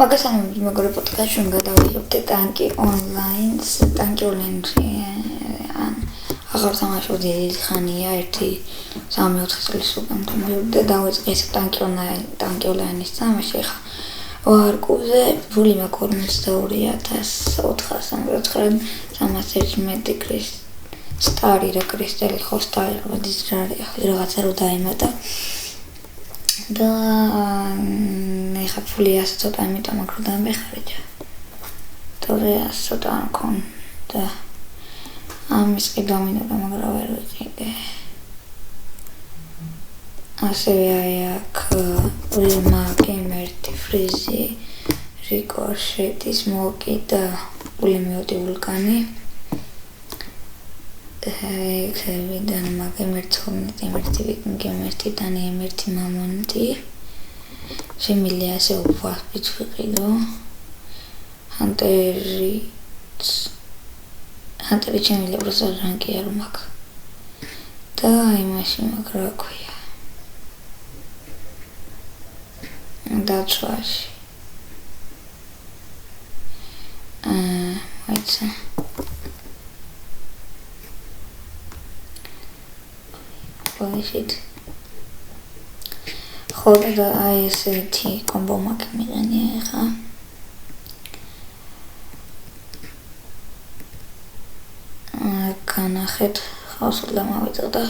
მაგას მეგობრებო პოდკასტში გადავიღებთ ტანკი ონლაინს, ტანკი ონლაინში ან აღარ თამაშობდი ხანია 1-3-4 წლის უკან და დავიწყე ტანკი ონლაინის თამაში ხა ვარკუზე ფული მაქვს 42,499 სტარი რა კრისტალი ხო სტარი როდის რაღაცა რო დაემატა და ეხა ფული ასე ცოტა იმიტომ მაგრამ დამეხარჯა თორე ასე ცოტა მქონდა ამის ყიდამინდა მაგრამ ვერ ვიყიდე ასევე აქ ვილმა გემერტი ფრიზი რიკორშეტის მოკი და პულემიოტი ვულკანი ხევიდან გემერტი დანიემერტი მამონტი შემილია ასე უბრალოდ ვიყიდო ჰანტერი შემილია უბრალოდ რანკი არ მაქვს და იმაში მაქვს რა ქვია დაცვაში მაიცა Shit. Ხოდა და აი ესეთი კომბო მაქვს მიყენია ახლა. განახეთ ხავს და მოვიწოდა.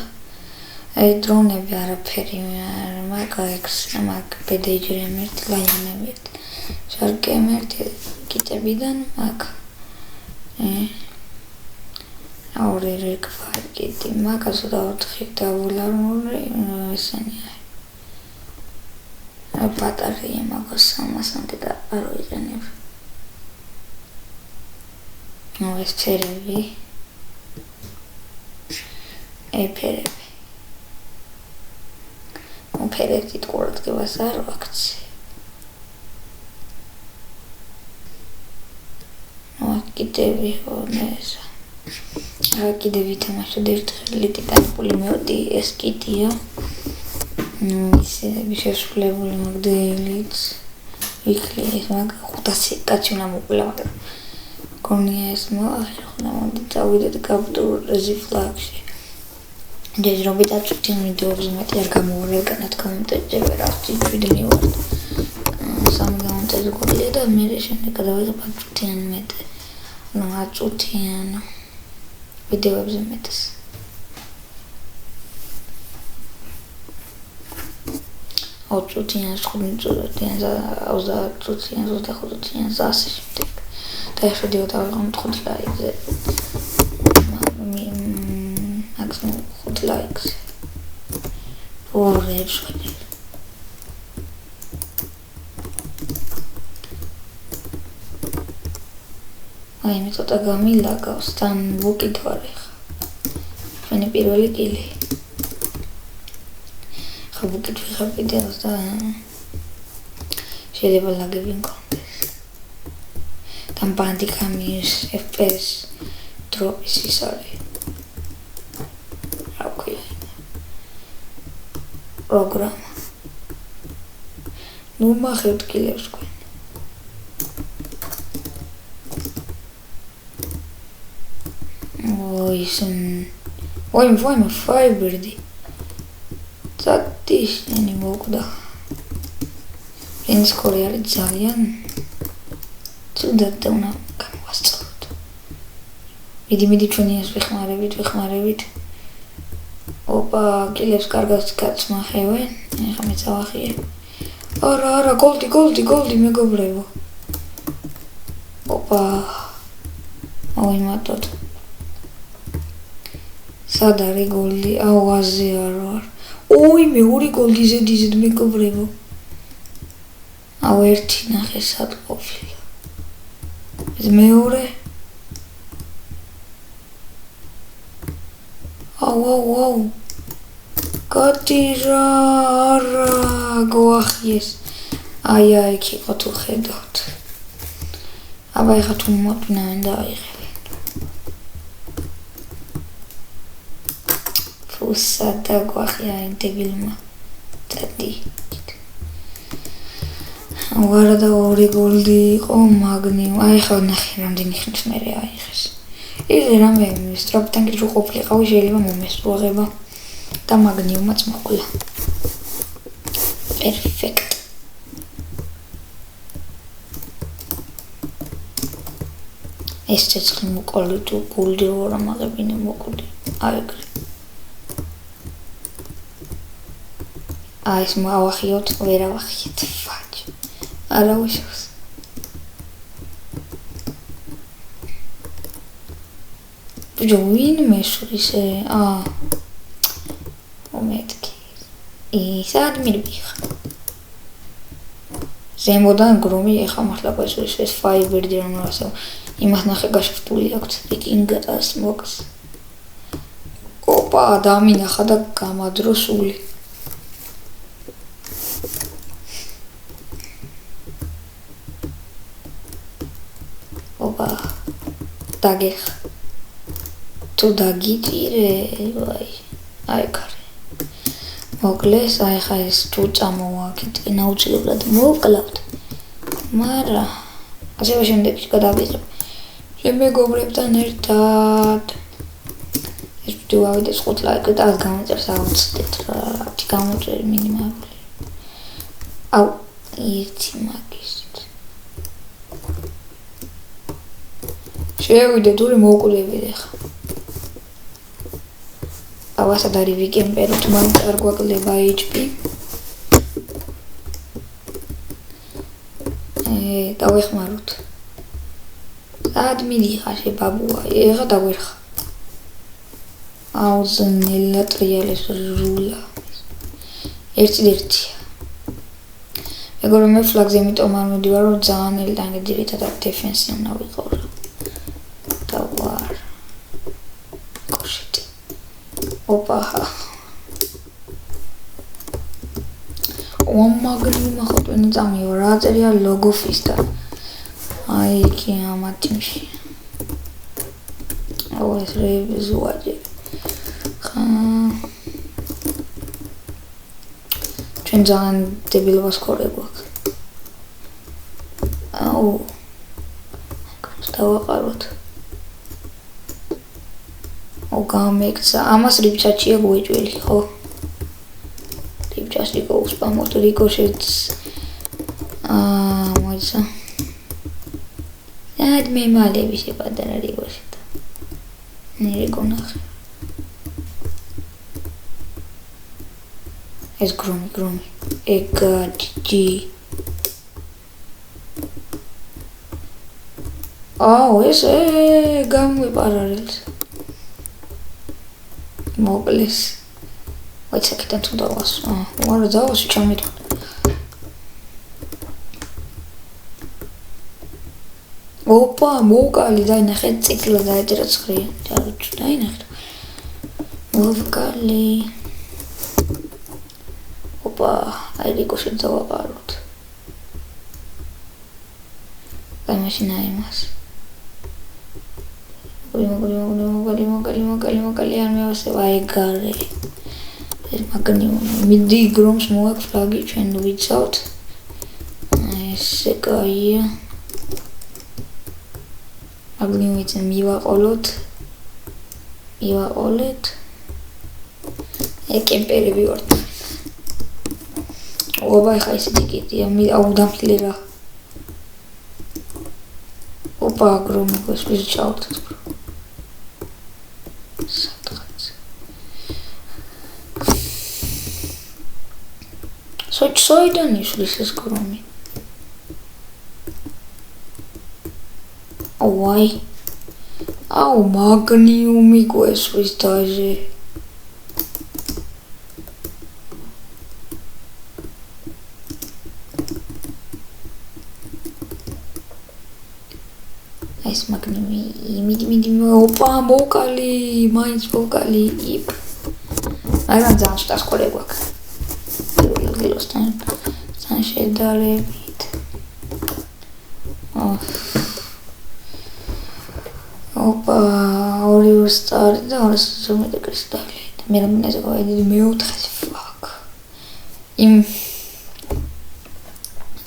აი დრონები არაფერი არ მაქვს, მაქვს ბედეჯრემერტი, ლაიონებერტი. შარკემერტი კიტებიდან მაქვს. ორი რეკფარკიტი მაგას და 4 დაბულარული ესენია ბატარეა მაგას 300 და არ ვიყენებ ეს ფერები ფერები ყურადღებას არ ვაქცე კიტები ხონესა კიდე ვითამაშოთ ერთხელ ტიტანი პულემიოტი ეს კიტია ისე შესრულებული მოდელიც ვიქლი ეს მაგ 500 კაცი უნდა მოკლა მაგრამ გონია ეს მოახერხნა მოდი წავიდეთ კაპტურაზე ფლაგში ჯერჯერობით აწვდიან ვიდეოებზე მეტი არ გამოვარდა რა თქმა უნდა ჯერ ვერ ავწვდიდი ვარ 3 გამონტაჟი გქონდა და მე შემდეგ გადავიღებ აწვდიან მეტი აწვდიან ვიდეოებზე მეტს. ოწუთიანს ხუთწუთიანს 25-25 ასე შემდეგ. და ეს ვიდეო დავიღებ 5 ლაიქზე. მაქსიმუმ 5 ლაიქზე. ორებს აი მე ცოტა გამილაგავს თან ვუკითხარი ხა ჩვენი პირველი კილი ხა ვუკითხი ხა ვიდეოს და შეიძლება ლაგები მქონდეს თან ბანდიკამის FPS დროპის ის არის რა ქვია პროგრამა ნუ მახევთ კილებს თქვენ Ой, файберდი. Წატიშნი მოკდა. ეს კორი არის ძალიან ცუდად და უნდა გამოვასწოროთ. მიდი ჩვენიას ვიხმარებით. ოპა, კილებს კარგად გაცმახევენ. ეხლა მე წავახიე. არა, გოლდი მეგობრებო. ოპა. მოიმატოთ. სად არის გოლდი? აუაზე არ ვარ. ოი მე 2 გოლდი ზედ მეგობრებო. აუ ერთი ნახე სად ყოფილა. ეს მეორე. აუ. გადი რა გვახიეს. აი იქ იყო თუ ხედავთ. აბა ეხა თუ მოტვინავენ და აიღე. Usada guahia დებილმა წადი ვარა და 2 გოლდი იყო მაგნიუმ. აი ხა ნახე რამდენი ხნის მერე აიღეს. იგივე რამე სტროპთან კი რო ყოფილიყავი შეიძლება მომესწრუაღება და მაგნიუმაც მოყოლა. პერფექტ. ეს ცეცხლი მოყოლი თუ გულდი რო არ ამაღებინე მოყოლი. აი ეგრე. ეს მოვახიოთ, ვერ ავახიეთ. ფაჯ. არა უშავს. ბიჭო ვინ მესურისე? მომეთქი. სად მირბიხ? ზემოდან გრომი ეხა მართლა გასულის ეს ფაიბერდი რომ ასე იმას ნახე გაშფტული აქვს ვიკინგას მოქს. ოპა დამინახა და გამადრო სული. ოპა დაგეხ თუ დაგიწირე ვაი აი კარი მოკლეს აი ხა ეს თუ წამოვაკეთ ნაუცილებლად მოვკლავთ მარა ასევე შემდეგში გადავიწყებ შემეგობრებთან ერთად ეს ვიდეო ავიდეს 5 ლაიქი და გამოწერს აუცდეთ რა გამოწერი მინიმალური აუ ერთი მაგისით შევიდე თური მოვკვდები ხა ავასად არის ვიკემპერო თუ მან არ გვაკლდება HP დავეხმაროთ ადმინიხა შებაბუა ეხა დაგვერხა აუზნელა ტრიალეს რულა ერთი ეგორი მე ფლაგზე იმიტომ არ მოდივარ რომ ძალიან ელდანე ძირითადად დეფენსი უნდა ვიყო რა და ვარ კოშიტი ოპა მაგნიუმ ახოტვენი წამივა რა წერია ლოგოფისტა აი კი ამათიმში აუ ეს რევიზუაჯი ჩვენ ძალიან დებილობას ქორე გვაქვს აუ დავაყაროთ გამექცა ამას რიფჩაჩია გვეჭველი ხო რიფჩას რიკო უსპამოთ რიკოშეთს მოიცა მე მალები შეპატარა რიკოშეთა ნერიკო ნახე ეს გრომი ეგაჯი აუ ეს გამვიპარარელს მოკლეს ვაიცაკიდან თუ დავასვა უარა დავასვი ჩამიდო ოპა მოვკალი დაინახე ციკლა დაეჭერა ცხრია დაინახე მოვკალი ოპა აი რიკოშეთ დავაყაროთ და მაშინა იმას მოკალი არ მევასება აი გარე ეს მაგნიუმი მიდი გრომს მოაქვს ფლაგი ჩვენ ვიცავთ ესე კაია მაგნიუმიც მივაყოლოთ ეკემპერები ვართ ობა ხა ისეთი კიდია აუ დამფლე რა ოპა გრომი გასვლის ჩავთ სოიდან ისulis ეს გრომი აუ მაგნიუმი გასვლის დაჟე ეს მაგნიუმი მიდი ოპა მოვკალი მაინც მოვკალი მაგრამ ძალიან შტას ყოლე გვაქვს დილოსთან შედარებით ოპა ორი სტარი და 250 კრისტალი და მე რომ ნეზა გავიდი მე 4 ფაკ იმ